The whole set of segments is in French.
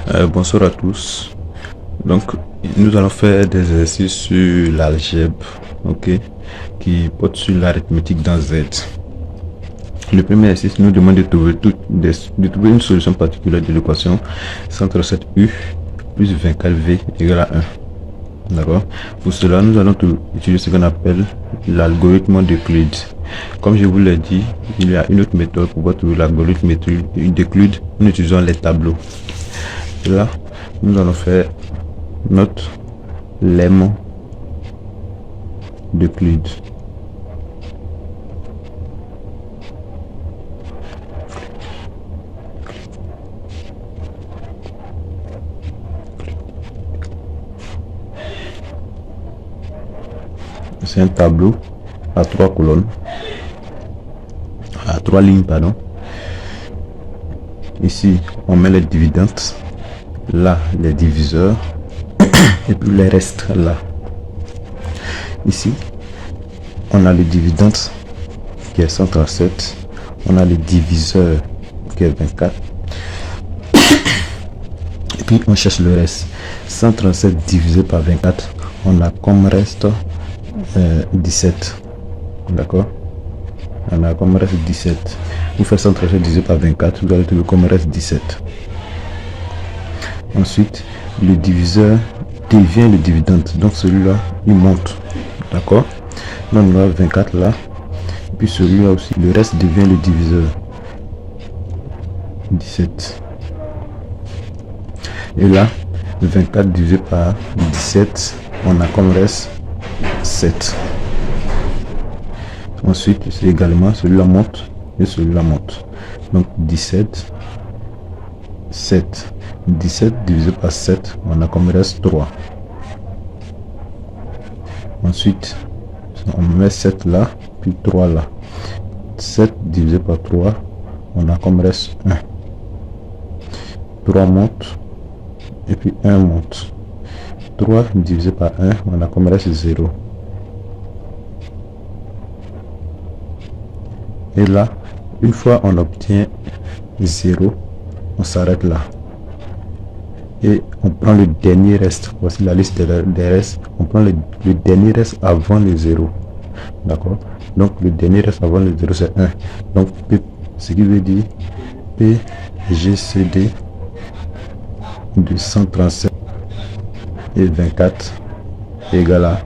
Bonsoir à tous. Donc, nous allons faire des exercices sur l'algèbre, ok, qui porte sur l'arithmétique dans Z. Le premier exercice nous demande de trouver, une solution particulière de l'équation 137U plus 24V égale à 1. D'accord. Pour cela, nous allons utiliser ce qu'on appelle l'algorithme d'Euclide. Comme je vous l'ai dit, il y a une autre méthode pour pouvoir trouver l'algorithme d'Euclide en utilisant les tableaux. Et là, nous allons faire notre lemma d'Euclide. C'est un tableau à 3 colonnes, à 3 lignes, pardon. Ici, on met les dividendes, là, les diviseurs, et puis les restes là. Ici, on a le dividende qui est 137, on a le diviseur qui est 24, et puis on cherche le reste. 137 divisé par 24, on a comme reste 17. D'accord, on a comme reste 17. Vous faites 137 divisé par 24, vous allez trouver comme reste 17. Ensuite, le diviseur devient le dividende, donc celui-là il monte. D'accord, donc on a 24 là, et puis celui-là aussi, le reste devient le diviseur 17. Et là, 24 divisé par 17, on a comme reste 7. Ensuite, c'est également celui-là monte et celui-là monte. Donc 17, 7. 17 divisé par 7, on a comme reste 3. Ensuite, on met 7 là, puis 3 là. 7 divisé par 3, on a comme reste 1. 3 monte, et puis 1 monte. 3 divisé par 1, on a comme reste 0. Et là, une fois on obtient 0, on s'arrête là. Et on prend le dernier reste. Voici la liste des restes. On prend le dernier reste avant le 0. D'accord. Donc le dernier reste avant le 0 c'est 1. Donc P, ce qui veut dire PGCD de 137 et 24 égale à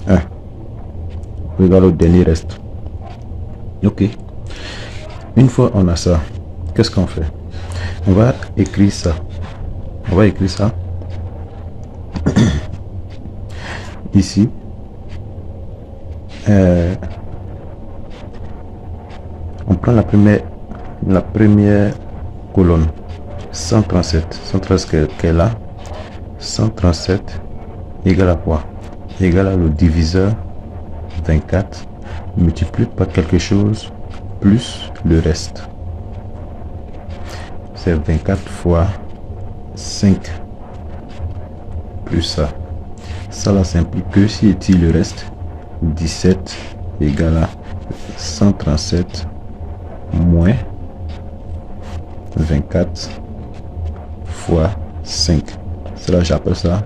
1. Égale au dernier reste. Ok. Une fois on a ça, qu'est-ce qu'on fait? On va écrire ça. On va écrire ça ici. On prend la première colonne, 137. 137 qui est là. 137 égale à quoi? Égale à le diviseur 24 multiplié par quelque chose plus le reste. C'est 24 fois 5 plus ça. Ça là s'implique que si est-il le reste, 17 égale à 137 moins 24 fois 5. Cela j'appelle ça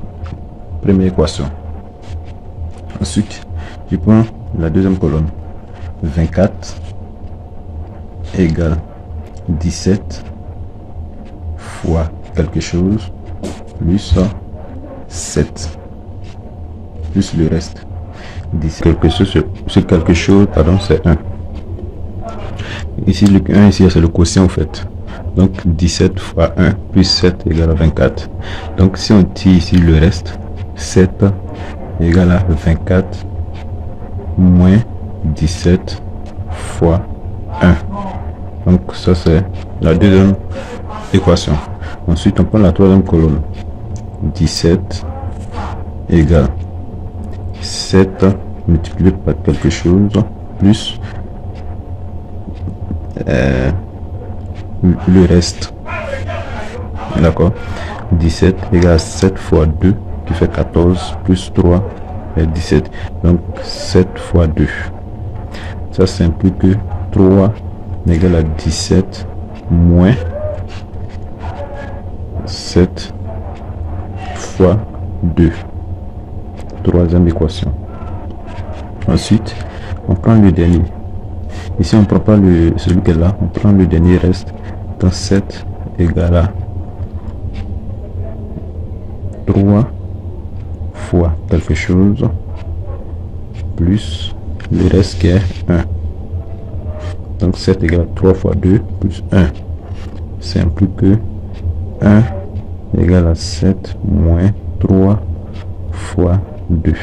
première équation. Ensuite, je prends la deuxième colonne. 24 égale 17 fois quelque chose plus 7 plus le reste. 17 quelque chose c'est quelque chose, pardon, c'est 1. Ici le 1 ici c'est le quotient en fait. Donc 17 fois 1 plus 7 égale à 24. Donc si on tire ici le reste, 7 égale à 24 moins 17 fois 1. Donc ça c'est la deuxième équation. Ensuite on prend la troisième colonne. 17 égale 7 multiplié par quelque chose plus le reste. D'accord. 17 égale 7 fois 2 qui fait 14 plus 3 est 17. Donc 7 fois 2. Ça s'implique que 3 égale à 17 moins 7 fois 2. Troisième équation. Ensuite, on prend le dernier. Ici, on ne prend pas celui qui est là, on prend le dernier reste. Donc 7 égale à 3 fois quelque chose plus le reste qui est 1. Donc 7 égale 3 fois 2 plus 1. C'est implique que 1 égale à 7 moins 3 fois 2.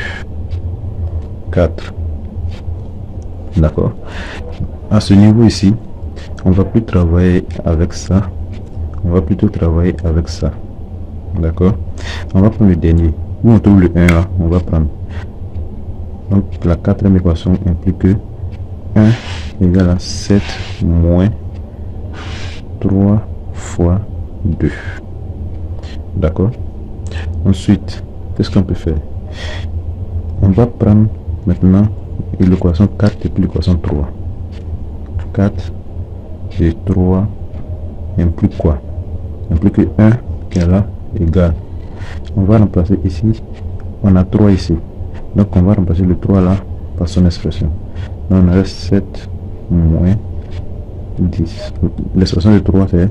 4. D'accord. À ce niveau ici, on va plus travailler avec ça. On va plutôt travailler avec ça. D'accord. On va prendre le dernier. Où on trouve le 1 là, on va prendre. Donc la quatrième équation implique que 1 égale à 7 moins 3 fois 2. D'accord. Ensuite, qu'est-ce qu'on peut faire? On va prendre maintenant l'équation 4 et puis l'équation 3. 4 et 3 implique quoi? Implique que 1 qui est là égale. On va remplacer ici. On a 3 ici. Donc on va remplacer le 3 là par son expression. Donc on reste 7 moins 10. L'expression de 3 c'est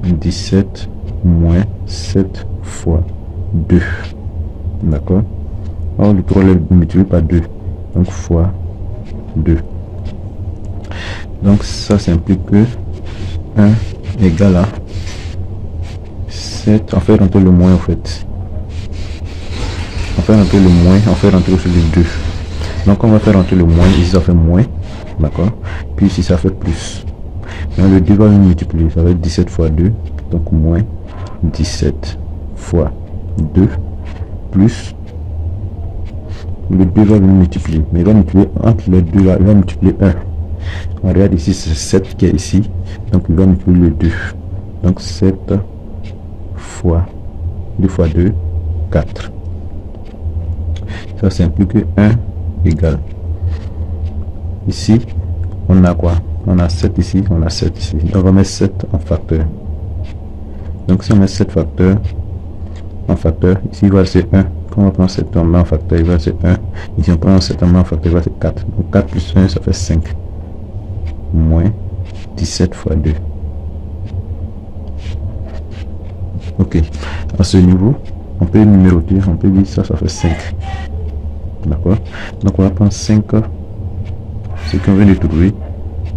17 moins 7 fois 2. D'accord. Alors le 3 le multiplie par 2. Donc fois 2. Donc ça implique que 1 égale à 7. On fait rentrer le moins en fait. On fait rentrer le moins, on fait rentrer aussi le 2. Donc on va faire rentrer le moins, ici ça fait moins. D'accord. Puis ici ça fait plus. Donc le 2 va multiplier, ça va être 17 fois 2. Donc moins 17 fois 2 plus le 2 va multiplier. Mais il va multiplier entre les deux là, il va multiplier 1. On regarde ici, c'est 7 qui est ici. Donc il va multiplier le 2. Donc 7 fois 2 fois 2, 4. Ça implique que 1 égale. Ici, on a quoi? On a 7 ici, on a 7 ici. Donc on va mettre 7 en facteur. Donc si on met 7 facteurs en facteur, ici il va rester 1. Quand on prend 7 en main en facteur, il va rester 1. Ici on prend 7 en main en facteur, il va rester 4. Donc 4 plus 1, ça fait 5. Moins 17 fois 2. Ok. À ce niveau, on peut numéroter, on peut dire ça, ça fait 5. D'accord. Donc on va prendre 5, ce qu'on vient de trouver,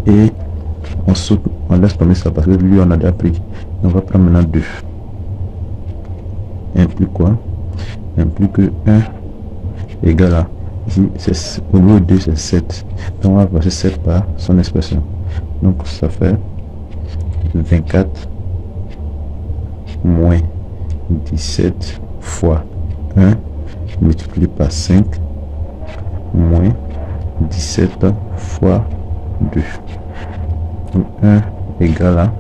et on saute, on laisse tomber ça parce que lui on a déjà pris. On va prendre maintenant 2. Implique quoi? Implique que 1 égale à, ici c'est au niveau de 2 c'est 7. Donc on va passer 7 par son expression. Donc ça fait 24 moins 17 fois 1 multiplié par 5 moins 17 fois 2. Donc 1 égale à,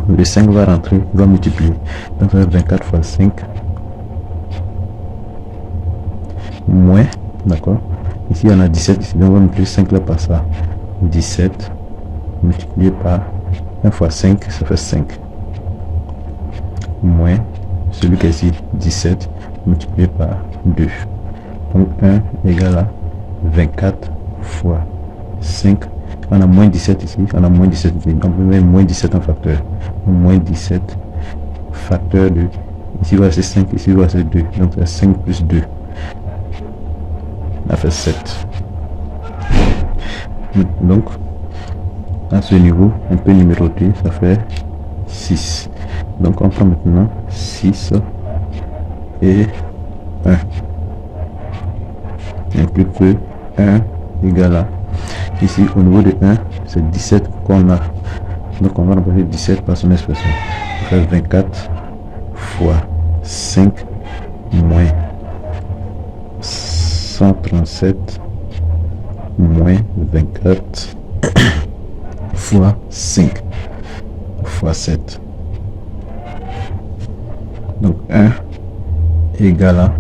le 5 va rentrer, il va multiplier. Donc ça fait 24 fois 5 moins, d'accord. Ici on a 17 ici, donc on va multiplier 5 là par ça. 17 multiplié par 1 fois 5, ça fait 5. Moins celui qui est ici, 17 multiplié par 2. Donc 1 égale à 24 fois 5. On a moins 17 ici, on a moins 17 ici. Donc on peut mettre moins 17 en facteur. Donc, moins 17 facteur de, ici va rester 5, ici va rester 2. Donc c'est 5 plus 2. Ça fait 7. Donc à ce niveau, on peut numéroter, ça fait 6. Donc on prend maintenant 6 et 1. Implique que 1 égale à, ici au niveau de 1, c'est 17 qu'on a. Donc on va remplacer 17 par son expression. Ça fait 24 fois 5 moins 137 moins 24 fois 5 fois 7. Donc 1 égale à,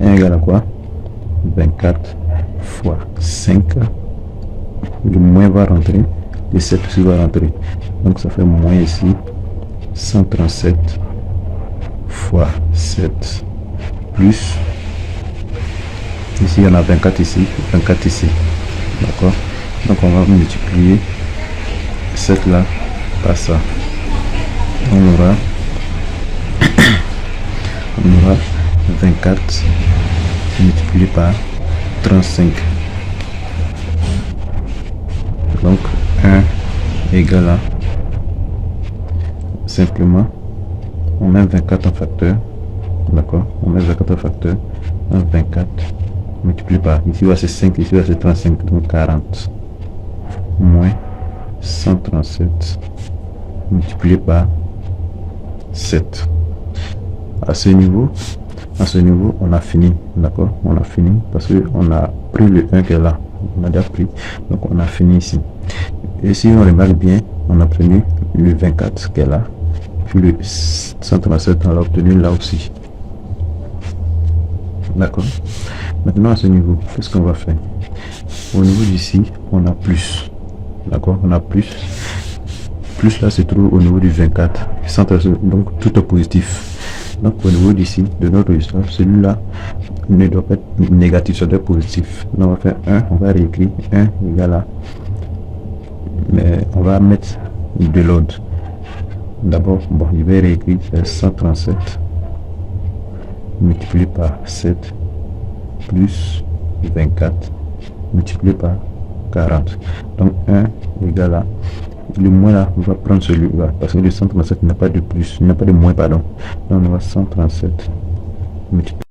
1 égale à quoi? 24 fois 5. Le moins va rentrer, le 7 aussi va rentrer. Donc ça fait moins ici 137 fois 7 plus, ici on a 24 ici, 24 ici, d'accord. Donc on va multiplier 7 là par ça, on aura 24 multiplié par 35. Donc 1 égale à, simplement on met 24 en facteur, d'accord, on met 24 en facteur, 24 multiplié par, ici c'est 5, ici c'est 35, donc 40 moins 137 multiplié par 7. À ce niveau on a fini, d'accord, on a fini parce que on a pris le 1 qui est là, on a déjà pris, donc on a fini ici. Et si on remarque bien, on a obtenu le 24 qui est là, puis le 137 on l'a obtenu là aussi, d'accord. Maintenant à ce niveau, qu'est-ce qu'on va faire? Au niveau d'ici on a plus, d'accord, on a plus là se trouve au niveau du 24, donc tout est positif. Donc au niveau d'ici de notre résultat, celui-là ne doit pas être négatif, ça doit être positif. Donc on va faire 1, on va réécrire 1 égale à, mais on va mettre de l'ordre. D'abord, bon, je vais réécrire 137 multiplié par 7 plus 24 multiplié par 40. Donc 1 égale à, le moins là, on va prendre celui-là parce que le 137 n'a pas de plus, il n'a pas de moins, pardon. Donc on va 137 multiplié.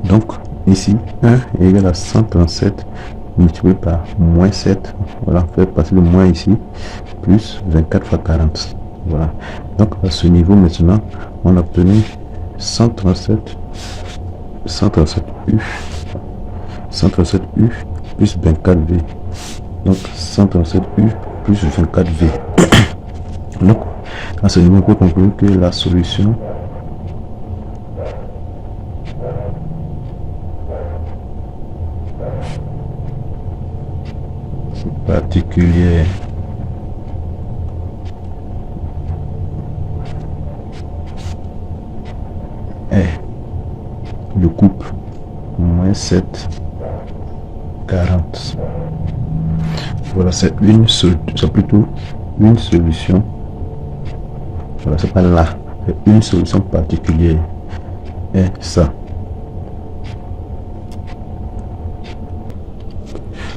Donc ici 1 égale à 137 multiplié par moins 7, voilà, on fait passer le moins ici, plus 24 fois 40, voilà. Donc à ce niveau maintenant on a obtenu 137 U plus 24V, donc 137 U plus 24V. Donc à ce niveau on peut conclure que la solution particulière est le couple moins 7 40. Voilà, c'est plutôt une solution, voilà, c'est pas là, c'est une solution particulière est ça.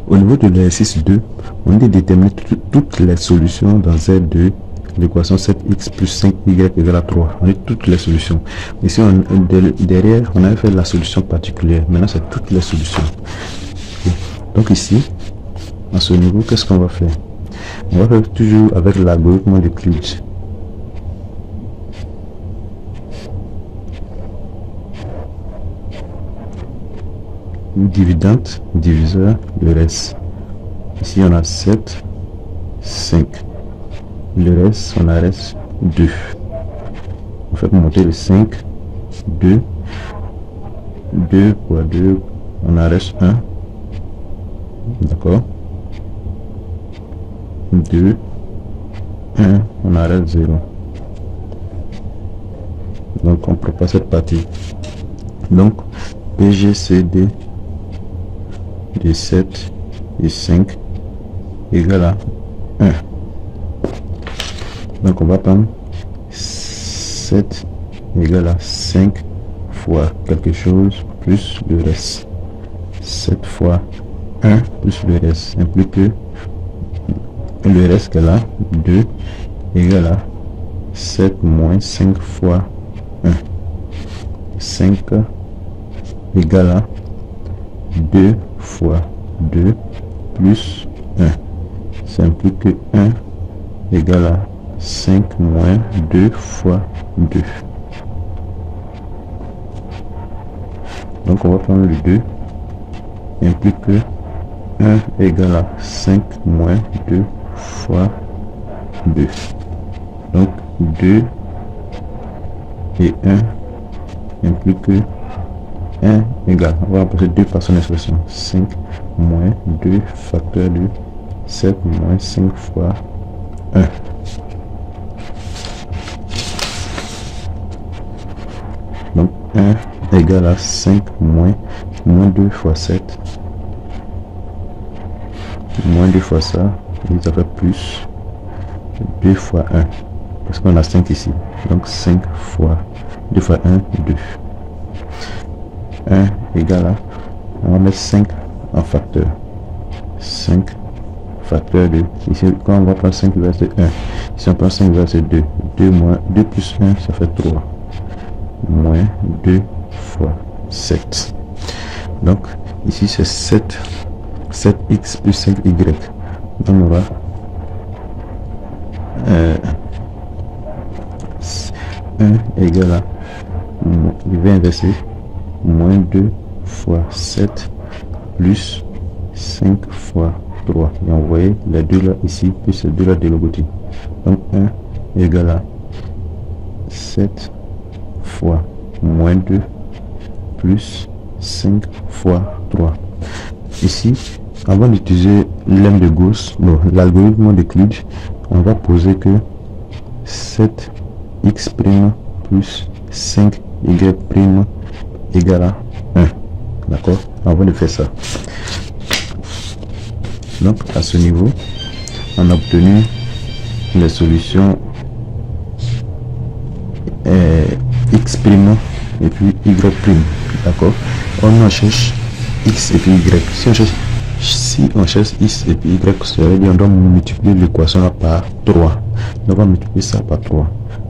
Au niveau de l'exercice 2, on dit déterminer toutes les solutions dans Z2, l'équation 7x plus 5y égale à 3. On dit toutes les solutions. Ici, derrière, on avait fait la solution particulière. Maintenant, c'est toutes les solutions. Okay. Donc ici, à ce niveau, qu'est-ce qu'on va faire? On va faire toujours avec l'algorithme d'Euclide. Dividende, diviseur, le reste. Ici on a 7, 5. Le reste, on a reste 2. On fait monter le 5, 2. 2 fois 2, on a reste 1. D'accord. 2, 1, on arrête 0. Donc on prépare cette partie. Donc PGCD de 7 et 5 égale à 1. Donc on va prendre 7 égale à 5 fois quelque chose plus le reste. 7 fois 1 plus le reste implique que le reste que là 2 égale à 7 moins 5 fois 1. 5 égale à 2 fois 2 plus 1. Ça implique que 1 égale à 5 moins 2 fois 2. Donc on va prendre le 2, implique que 1 égale à 5 moins 2 fois 2. Donc 2 et 1 implique que 1 égale, on va passer 2 par son expression, 5 moins 2 facteur de 7 moins 5 fois 1. 1 égale à 5 moins 2 fois 7 moins 2 fois ça, et ça fait plus 2 fois 1, parce qu'on a 5 ici, donc 5 fois 2 fois 1, 2. 1 égale à, on va mettre 5 en facteur, 5 facteur de, ici quand on va prendre 5 verset 1, ici on prend 5 verset 2, 2 moins 2 plus 1, ça fait 3, moins 2 fois 7. Donc ici c'est 7x plus 5y. Donc on va 1 égale à, je vais inverser, moins 2 fois 7 plus 5 fois 3. Et on voyait les deux là ici, plus les deux là de l'autre côté. Donc 1 égale à 7 fois moins 2 plus 5 fois 3. Ici, avant d'utiliser l'aime de Gauss, l'algorithme d'Euclide, on va poser que 7x' plus 5y' égale à 1. D'accord? Avant de faire ça. Donc, à ce niveau, on a obtenu les solutions x' et puis y'. D'accord? On en cherche x et puis y. Si on cherche x et puis y, ça veut dire on doit multiplier l'équation là par 3. Donc on va multiplier ça par 3.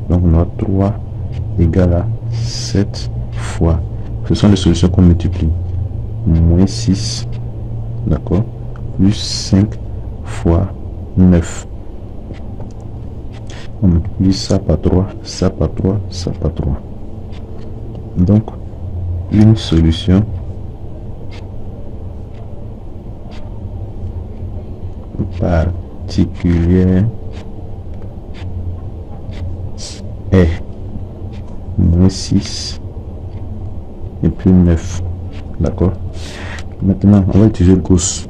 Donc on a 3 égale à 7 fois. Ce sont les solutions qu'on multiplie. Moins 6. D'accord? Plus 5 fois 9. On multiplie ça par 3, ça par 3, ça par 3. Donc, une solution particulière est moins 6 et plus 9. D'accord? Maintenant, on va utiliser Gauss.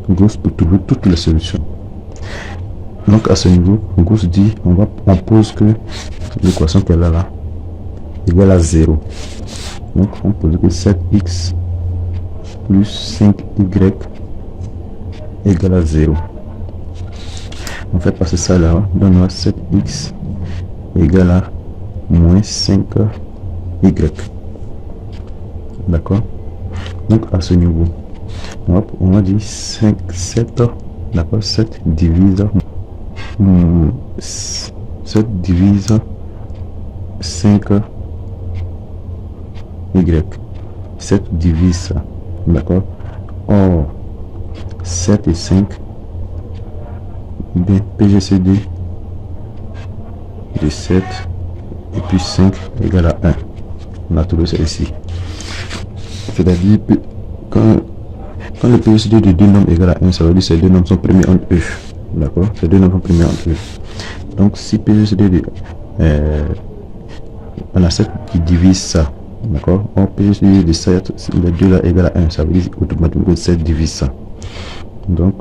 Gauss pour trouver toutes les solutions. Donc à ce niveau, Gauss dit, on pose que l'équation qu'elle a là égale à 0. Donc on pose que 7x plus 5y égale à 0. On fait passer ça là, donc on a 7x égale à moins 5y. D'accord? Donc à ce niveau, on va dire 7, d'accord, 7 divise 5 y. 7 divise ça, d'accord. Or 7 et 5, bien PGCD de 7 et puis 5 égale à 1. On a trouvé ça ici. C'est-à-dire quand le PGCD de deux nombres égale à 1, ça veut dire que ces deux nombres sont primés entre eux. D'accord? Ces deux nombres sont primés entre eux. Donc si PGCD de on a 7 qui divise ça. D'accord? Or PGCD de 7, les deux là égale à 1, ça veut dire automatiquement que 7 divise ça. Donc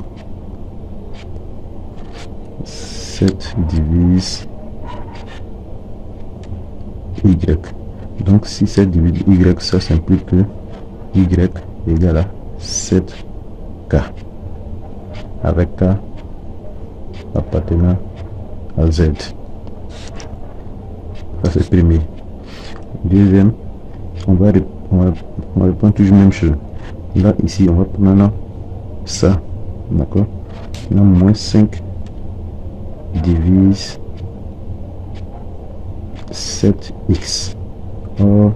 7 divise y. Donc si 7 divise y, ça s'implique que y égale à 7k, avec k appartenant à z. Ça c'est premier. Deuxième, on va répondre toujours même chose. Là ici on va prendre maintenant ça, d'accord. Là moins 5 divise 7x. Or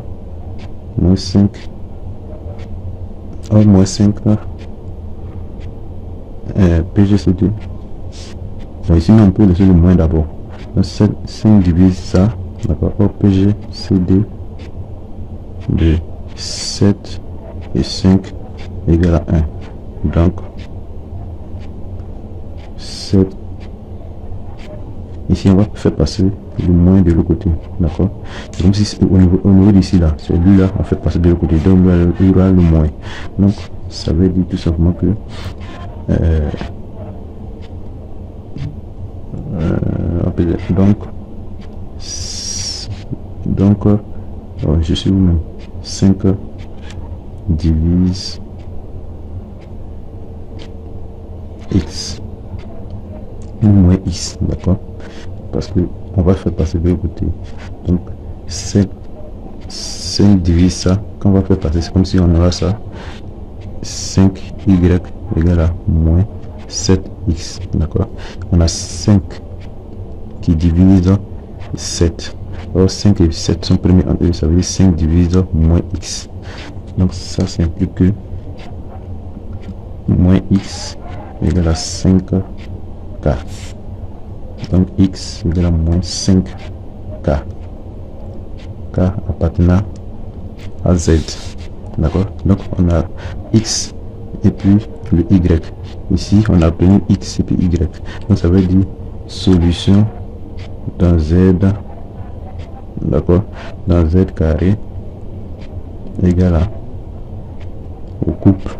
moins 5 là, PGCD. Donc ici on peut laisser le moins d'abord. 5 divise ça, d'accord. Or PGCD de 7 et 5 égale à 1. Donc 7. Ici on va faire passer le moins de l'autre côté, d'accord. Donc si au niveau d'ici là, celui-là on fait passer de l'autre côté, donc il y aura le moins. Donc ça veut dire tout simplement que donc Alors, je suis où même? 5 divise x ou moins x, d'accord, parce que on va faire passer de l'autre côté. Donc 5 divise ça, quand on va faire passer, c'est comme si on aura ça, 5y égale à moins 7x, d'accord. On a 5 qui divise 7. Alors 5 et 7 sont premiers entre eux, ça veut dire 5 divise moins x. Donc ça implique que moins x égale à 5k. Donc x égale à moins 5k. K appartenant à z. D'accord. Donc on a x et puis le y. Ici on a obtenu x et puis y. Donc ça veut dire solution dans z, d'accord, dans z carré égale à au couple.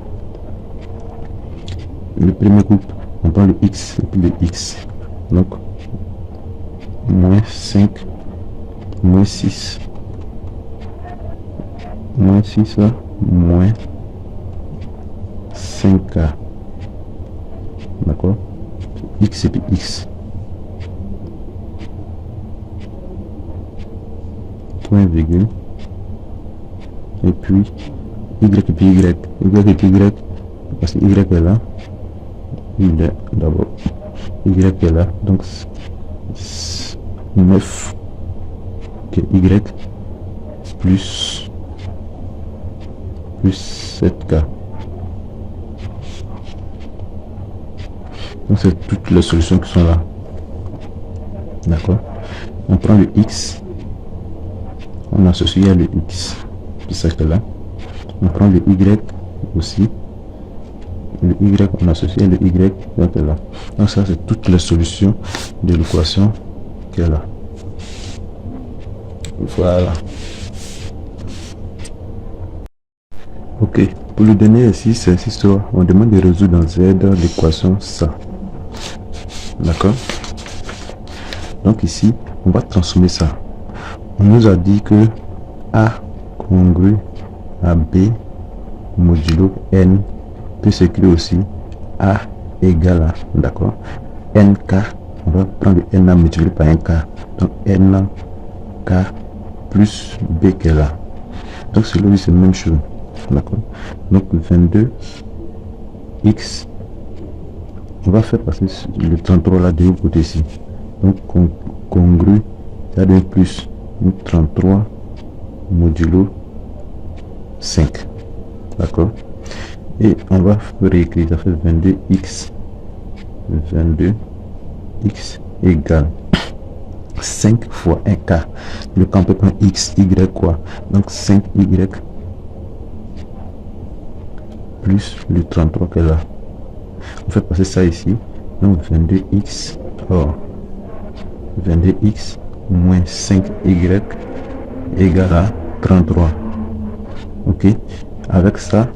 Le premier couple, on prend le x et puis le x. Donc moins 5 moins 6 moins 6 moins 5k, d'accord, x et puis x, point virgule, et puis y et puis y, y et puis y, parce que y est là, il est d'abord, y est là, donc 9 que y plus 7k. Donc c'est toutes les solutions qui sont là, d'accord. On prend le x, on associe à le x qui s'est là, on prend le y aussi, le y on associe à le y qui est là. Donc ça c'est toutes les solutions de l'équation qui est là. Voilà. Ok, pour le dernier exercice, c'est histoire, on demande de résoudre dans Z l'équation ça. D'accord. Donc ici, on va transformer ça. On nous a dit que A congru à B modulo N peut s'écrire aussi A égale à, d'accord, NK. On va prendre le N multiplié par un K. Donc NK plus B qui est là. Donc celui-ci c'est la même chose. D'accord. Donc 22 x, on va faire passer le 33 là de l'autre côté ici. Donc congru, ça donne plus 33 modulo 5. D'accord. Et on va réécrire, ça fait 22x égale 5 fois 1k. Le camp peut prendre x, y quoi. Donc 5y plus le 33 qu'elle a. On fait passer ça ici. Donc 22x, or 22x moins 5y égale à 33. Ok. Avec ça,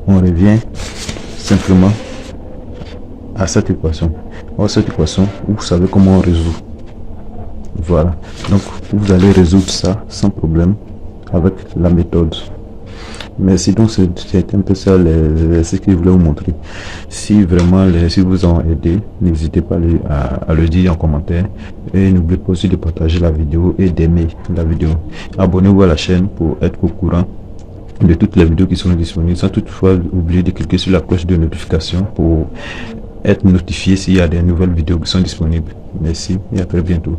on revient simplement à cette équation. Alors cette équation, vous savez comment on résout. Voilà. Donc vous allez résoudre ça sans problème avec la méthode. Merci. Donc c'est un peu ça ce que je voulais vous montrer. Si vraiment les exercices vous ont aidé, n'hésitez pas à le dire en commentaire, et n'oubliez pas aussi de partager la vidéo et d'aimer la vidéo. Abonnez-vous à la chaîne pour être au courant de toutes les vidéos qui sont disponibles, sans toutefois oublier de cliquer sur la cloche de notification pour être notifié s'il y a des nouvelles vidéos qui sont disponibles. Merci et à très bientôt.